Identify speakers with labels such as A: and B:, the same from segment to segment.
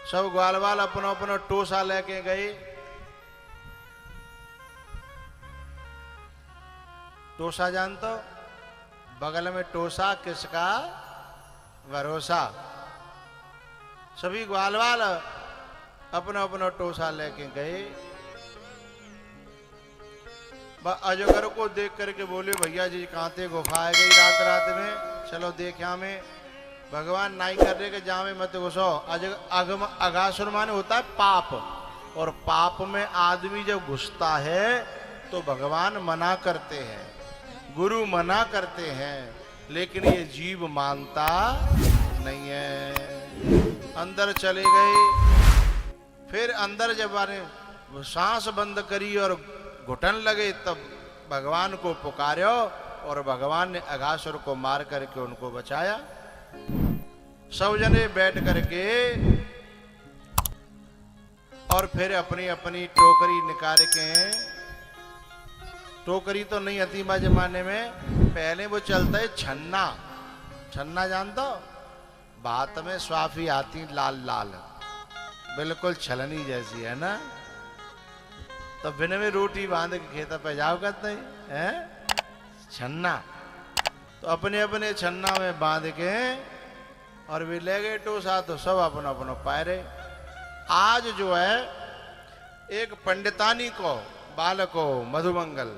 A: सब ग्वाल वाल अपनो अपनो टोसा लेके गए। टोसा जानते हो? बगल में टोसा, किसका भरोसा। सभी ग्वाल वाल अपनो अपनो टोसा लेके गए। अजगर को देख करके बोले, भैया जी कहाँ थे, गुफा आ गई रात रात में, चलो देखा में। भगवान नाई कर रहे कि जामे मत घुसो। अगासुर माने होता है पाप, और पाप में आदमी जब घुसता है तो भगवान मना करते हैं, गुरु मना करते हैं, लेकिन ये जीव मानता नहीं है। अंदर चले गए। फिर अंदर जब आने सांस बंद करी और घुटन लगे, तब भगवान को पुकार्यो और भगवान ने अघासुर को मार करके उनको बचाया। सब जने बैठ करके और फिर अपनी अपनी टोकरी निकाल के, टोकरी तो नहीं आती बा जमाने में, पहले वो चलता है छन्ना। छन्ना जानते हो? बात में स्वाफी आती लाल लाल, बिल्कुल छलनी जैसी है ना। तो बिन में रोटी बांध के खेता पे जाओ करते हैं छन्ना। तो अपने अपने छन्ना में बांध के और वे ले गए टोसा, तो सब अपना अपना पायरे। आज जो है एक पंडितानी को बालक हो मधुमंगल,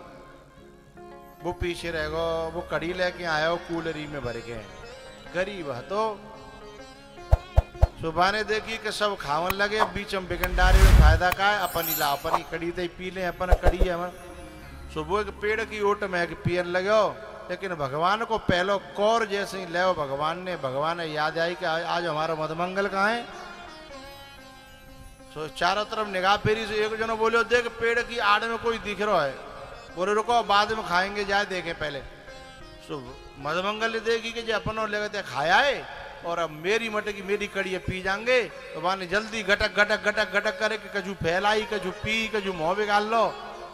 A: वो पीछे रह गो, वो कड़ी लेके आयो कूलरी में भर के, गरीब है। तो सुबह ने देखी कि सब खावन लगे, बीच में बिगंडारे में फायदा का है, अपनी ला अपनी कड़ी ते पी ले, अपन कड़ी है। सुबह के पेड़ की ओट में पियन लगे, लेकिन भगवान को पहलो कौर जैसे ही ले भगवान ने याद आई कि आज हमारा मधुमंगल कहाँ है। सो चारों तरफ निगाह फेरी से एक जनो बोलो, देख पेड़ की आड़ में कोई दिख रहा है। बोले रुको बाद में खाएंगे, जाए देखे पहले। सो मधुमंगल ने देखी कि जो अपनों लेते खाया है और अब मेरी मटकी मेरी कड़ी पी जाएंगे, तो वहां जल्दी गटक गटक गटक गटक करे कि कजू फैलाई, कजू पी, कजू मुंह बिगाड़ लो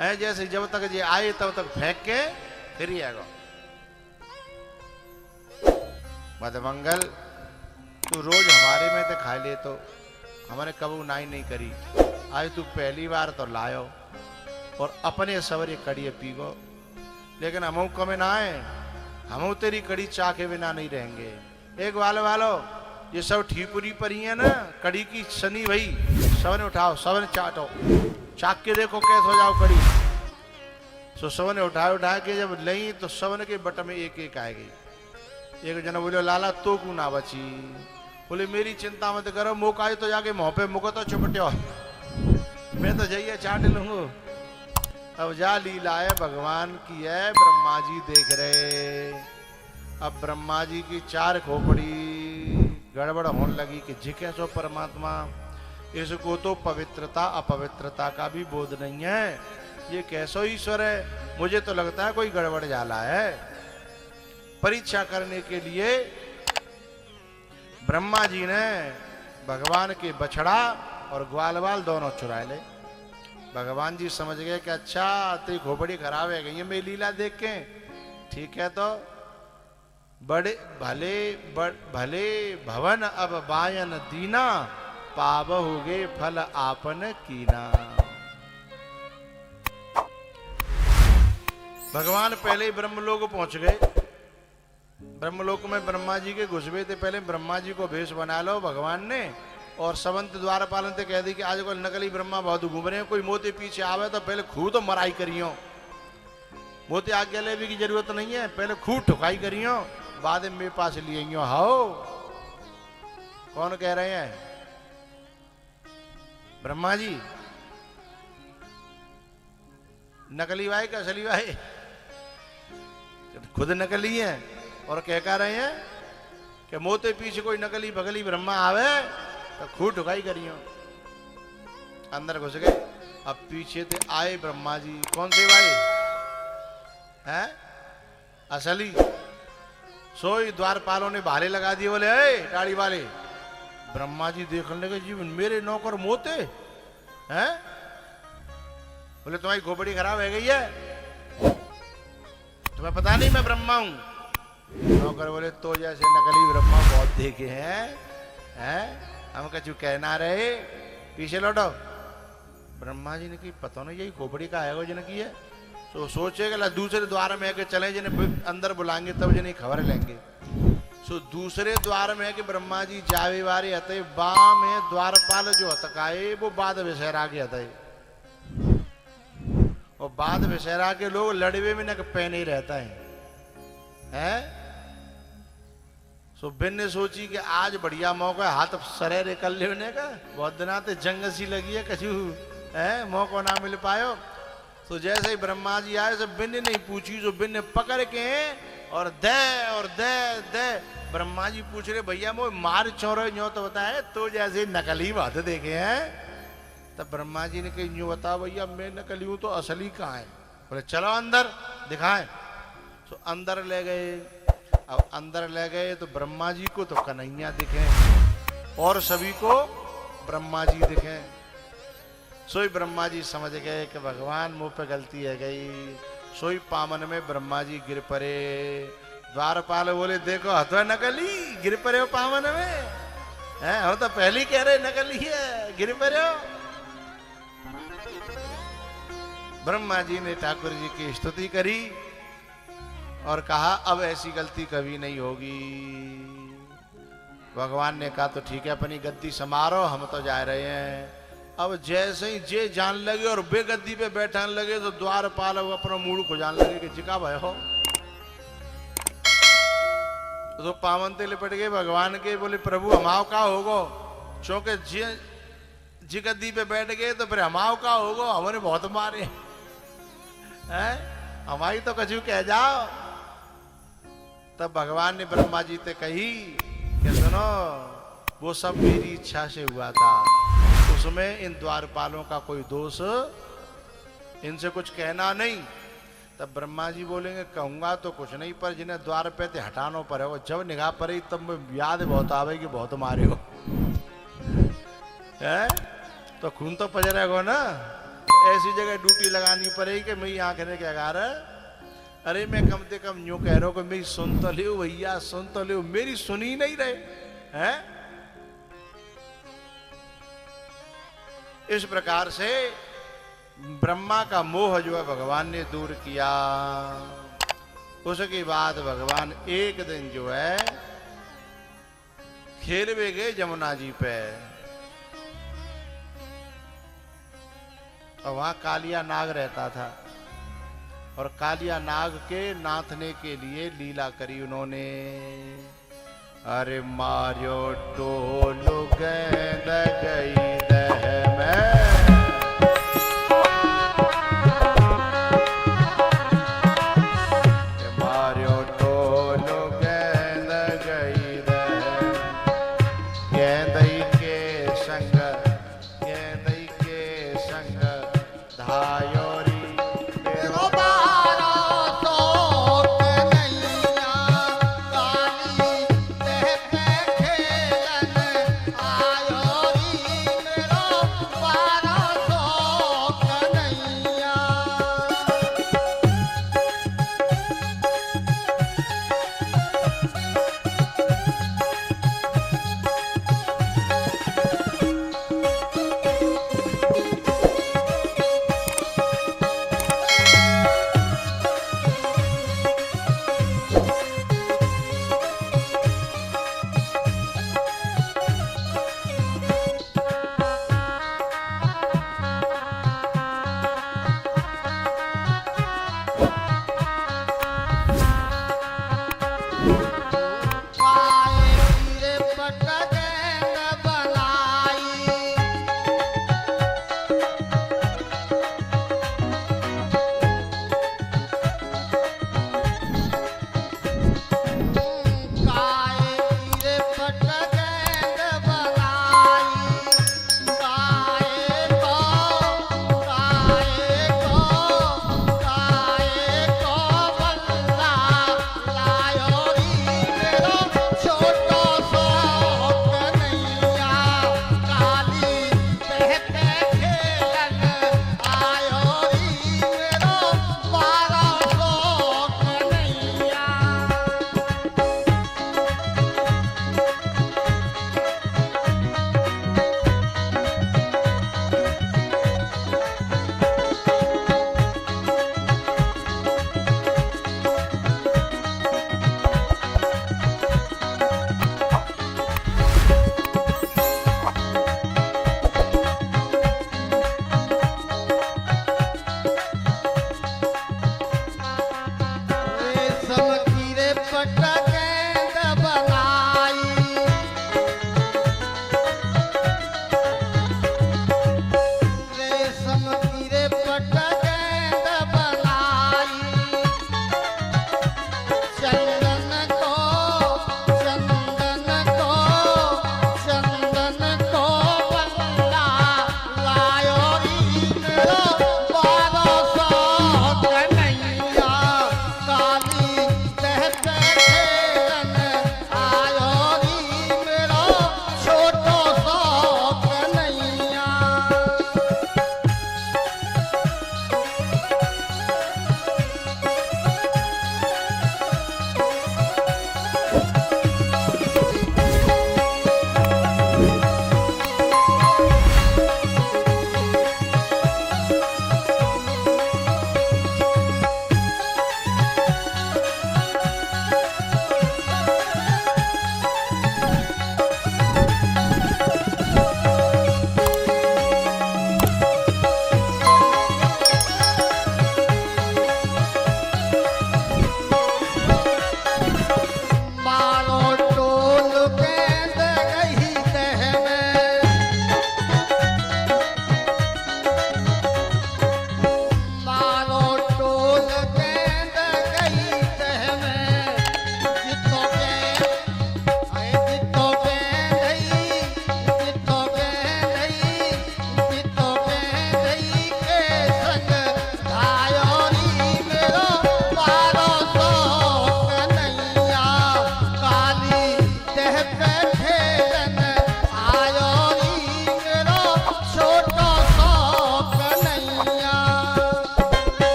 A: है। जैसे जब तक ये आए तब तक फेंक के फिर ही आएगा। मधुमंगल तू रोज हमारे में तो खा ले, तो हमारे कबू नाई नहीं करी, आज तू पहली बार तो लायो और अपने सवरे कड़ी पी गो। लेकिन हम कमे ना आए, हम तेरी कड़ी चाके बिना नहीं रहेंगे। एक वालो ये सब ठीपुरी परी है ना, कड़ी की शनि भाई, सबने उठाओ, सबने चाटो, चाक के देखो कैसे हो जाओ कड़ी। सो सबने उठा के जब लई तो सबने के बट में एक एक आएगी। एक जना बोले, लाला तो क्यों ना बची? बोले मेरी चिंता मत करो, मौका आए तो जाके मुँह पे मुको तो चुपट्यो, मैं तो जाइए चाट लूंगा। अब जा लीला है भगवान की है, ब्रह्मा जी देख रहे। अब ब्रह्मा जी की चार खोपड़ी गड़बड़ होने लगी कि जिके सो परमात्मा, इसको तो पवित्रता अपवित्रता का भी बोध नहीं है, ये कैसो ईश्वर है? मुझे तो लगता है कोई गड़बड़ जाला है। परीक्षा करने के लिए ब्रह्मा जी ने भगवान के बछड़ा और ग्वालवाल दोनों चुराए ले। भगवान जी समझ गए कि अच्छा तेरी खोपड़ी खराब है गई है मेरी लीला देख के, ठीक है। तो बड़े भले भवन अब बायन दीना, पावहुगे फल आपन कीना। भगवान पहले ही ब्रह्मलोक पहुंच गए। ब्रह्मलोक में ब्रह्मा जी के घुसबे थे, पहले ब्रह्मा जी को भेष बना लो भगवान ने, और समंत द्वार पालन से कह दी कि आज कल नकली ब्रह्मा बहुत घूम रहे हैं, कोई मोती पीछे आवे तो पहले खूब तो मराई करियो। मोती आज्ञा लेने की जरूरत नहीं है, पहले खूब ठुकाई करियो, बाद में मेरे पास लिए हाओ। कौन कह रहे हैं? ब्रह्मा जी। नकली भाई का असली भाई खुद नकली है, और कह रहे हैं कि मोते पीछे कोई नकली बगली ब्रह्मा आवे तो खूब ठुकाई करियो। अंदर घुस गए। अब पीछे थे आए ब्रह्मा जी। कौन से भाई हैं? असली। सोई द्वारपालों ने भाले लगा दिए, बोले ए दाढ़ी वाले। ब्रह्मा जी देखने लगे, जी मेरे नौकर मोते हैं? बोले तुम्हारी खोपड़ी खराब है गई है, तुम्हें पता नहीं मैं ब्रह्मा हूं? नौकर बोले तो जैसे नकली ब्रह्मा बहुत देखे हैं, हम कछु कहना रहे, पीछे लौटो। ब्रह्मा जी ने की पता नहीं यही खोपड़ी का आएगा जिन्हें की है, तो सोचेगा दूसरे द्वार में के चले, जिन्हें अंदर बुलाएंगे तब जिन्हें खबर लेंगे। सो दूसरे द्वार में कि ब्रह्मा जी जावे वारे हते, बाम में द्वारपाल जो हतकाए वो बाद विषहरा के हते, और बाद विषहरा के लोग लड़वे में न पहने ही रहता है। सो बिन ने सोची कि आज बढ़िया मौका है, हाथ सरे निकल लेने का, बहुत दिन आते जंग सी लगी है, कछु है मौका ना मिल पायो। तो जैसे ही ब्रह्मा जी आए, सब बिन ने नहीं पूछी, जो बिन ने पकड़ के और दे ब्रह्मा जी पूछ रहे भैया वो मार चौरे यूं तो बताए, तो जैसे नकली बात देखे हैं। तब ब्रह्मा जी ने कही यूं बताओ भैया मैं नकली हूं तो असली कहाँ है? बोले चलो अंदर दिखाएं। तो अंदर ले गए। अब अंदर ले गए तो ब्रह्मा जी को तो कन्हैया दिखे और सभी को ब्रह्मा जी दिखे। सोई ब्रह्मा जी समझ गए कि भगवान मुंह पे गलती है गई। सोई पामन में ब्रह्मा जी गिर पड़े। द्वारपाल बोले देखो हथवा नकली गिर पड़े हो पामन में हैं, हम तो पहले ही कह रहे नकली है, गिर पड़े हो। ब्रह्मा जी ने ठाकुर जी की स्तुति करी और कहा अब ऐसी गलती कभी नहीं होगी। भगवान ने कहा तो ठीक है अपनी गद्दी संभारो, हम तो जा रहे हैं। अब जैसे ही जे जान लगे और बेगद्दी पे बैठाने लगे तो द्वारपाल अपना मूड को जान लगे कि जिका भय हो। तो पावन ते लिपट गए भगवान के, बोले प्रभु हमाओ का होगो, चूंकि जी गद्दी पे बैठ गए तो फिर हमाओ का होगो, हमने बहुत मारे हैं, हमारी तो कछु कह जाओ। तब भगवान ने ब्रह्मा जी से कही कि सुनो वो सब मेरी इच्छा से हुआ था, उसमें इन द्वारपालों का कोई दोष, इनसे कुछ कहना नहीं। तब ब्रह्मा जी बोलेंगे कहूंगा तो कुछ नहीं, पर जिन्हें द्वार पे थे हटानो पड़े हो, जब निगाह पड़ी तब याद बहुत आवे कि बहुत मारे हो है? तो खून तो पजरेगा ना, ऐसी जगह ड्यूटी लगानी पड़ेगी कि मैं आंख ने क्या गा रहा। अरे मैं कम से कम यूं कह रहा हूं कि मेरी सुन तो लियो भैया, सुन तो लियो, मेरी सुनी नहीं रहे हैं। इस प्रकार से ब्रह्मा का मोह जो है भगवान ने दूर किया। उसके बाद भगवान एक दिन जो है खेलवे गए जमुना जी पे, और वहां कालिया नाग रहता था, और कालिया नाग के नाथने के लिए लीला करी उन्होंने। अरे मारियो टोलू गेंद गई दह में, मारियो टोलू गेंद गई दह, गेंदई के संग धायोरी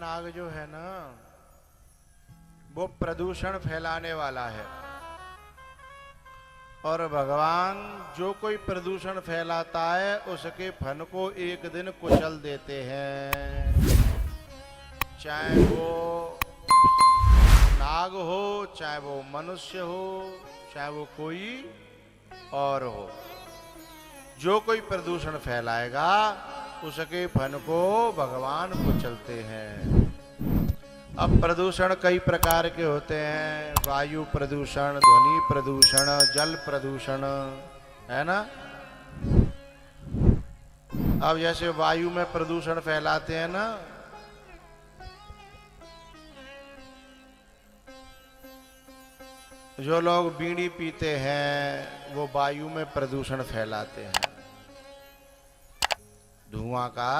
A: नाग जो है ना वो प्रदूषण फैलाने वाला है। और भगवान जो कोई प्रदूषण फैलाता है उसके फन को एक दिन कुचल देते हैं। चाहे वो नाग हो, चाहे वो मनुष्य हो, चाहे वो कोई और हो, जो कोई प्रदूषण फैलाएगा उसके फन को भगवान कुचलते हैं। अब प्रदूषण कई प्रकार के होते हैं, वायु प्रदूषण, ध्वनि प्रदूषण, जल प्रदूषण, है ना। अब जैसे वायु में प्रदूषण फैलाते हैं ना, जो लोग बीड़ी पीते हैं वो वायु में प्रदूषण फैलाते हैं, धुआं का।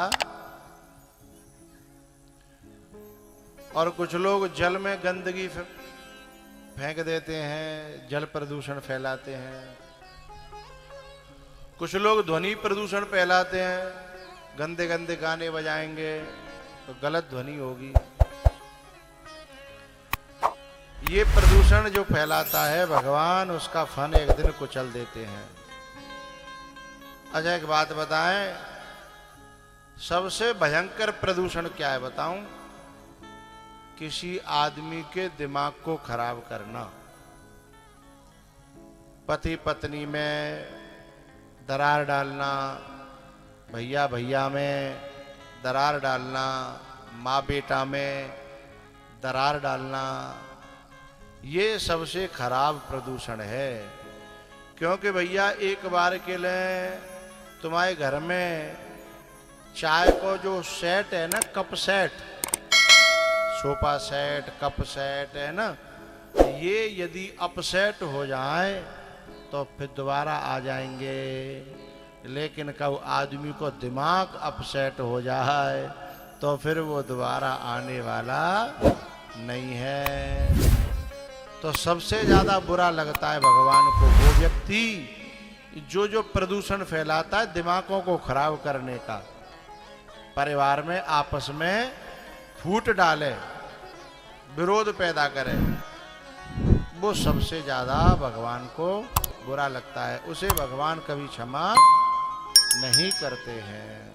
A: और कुछ लोग जल में गंदगी फेंक देते हैं, जल प्रदूषण फैलाते हैं। कुछ लोग ध्वनि प्रदूषण फैलाते हैं, गंदे गंदे गाने बजाएंगे तो गलत ध्वनि होगी। ये प्रदूषण जो फैलाता है भगवान उसका फन एक दिन कुचल देते हैं। अच्छा एक बात बताएं, सबसे भयंकर प्रदूषण क्या है बताऊं? किसी आदमी के दिमाग को खराब करना। पति पत्नी में दरार डालना, भैया भैया में दरार डालना, माँ बेटा में दरार डालना, ये सबसे खराब प्रदूषण है। क्योंकि भैया एक बार के लिए तुम्हारे घर में चाय को जो सेट है ना, cup set, sofa set, cup set है ना, ये यदि अपसेट हो जाए तो फिर दोबारा आ जाएंगे। लेकिन कब आदमी को दिमाग अपसेट हो जाए तो फिर वो दोबारा आने वाला नहीं है। तो सबसे ज्यादा बुरा लगता है भगवान को वो व्यक्ति जो प्रदूषण फैलाता है दिमागों को खराब करने का, परिवार में आपस में फूट डाले, विरोध पैदा करे, वो सबसे ज्यादा भगवान को बुरा लगता है। उसे भगवान कभी क्षमा नहीं करते हैं।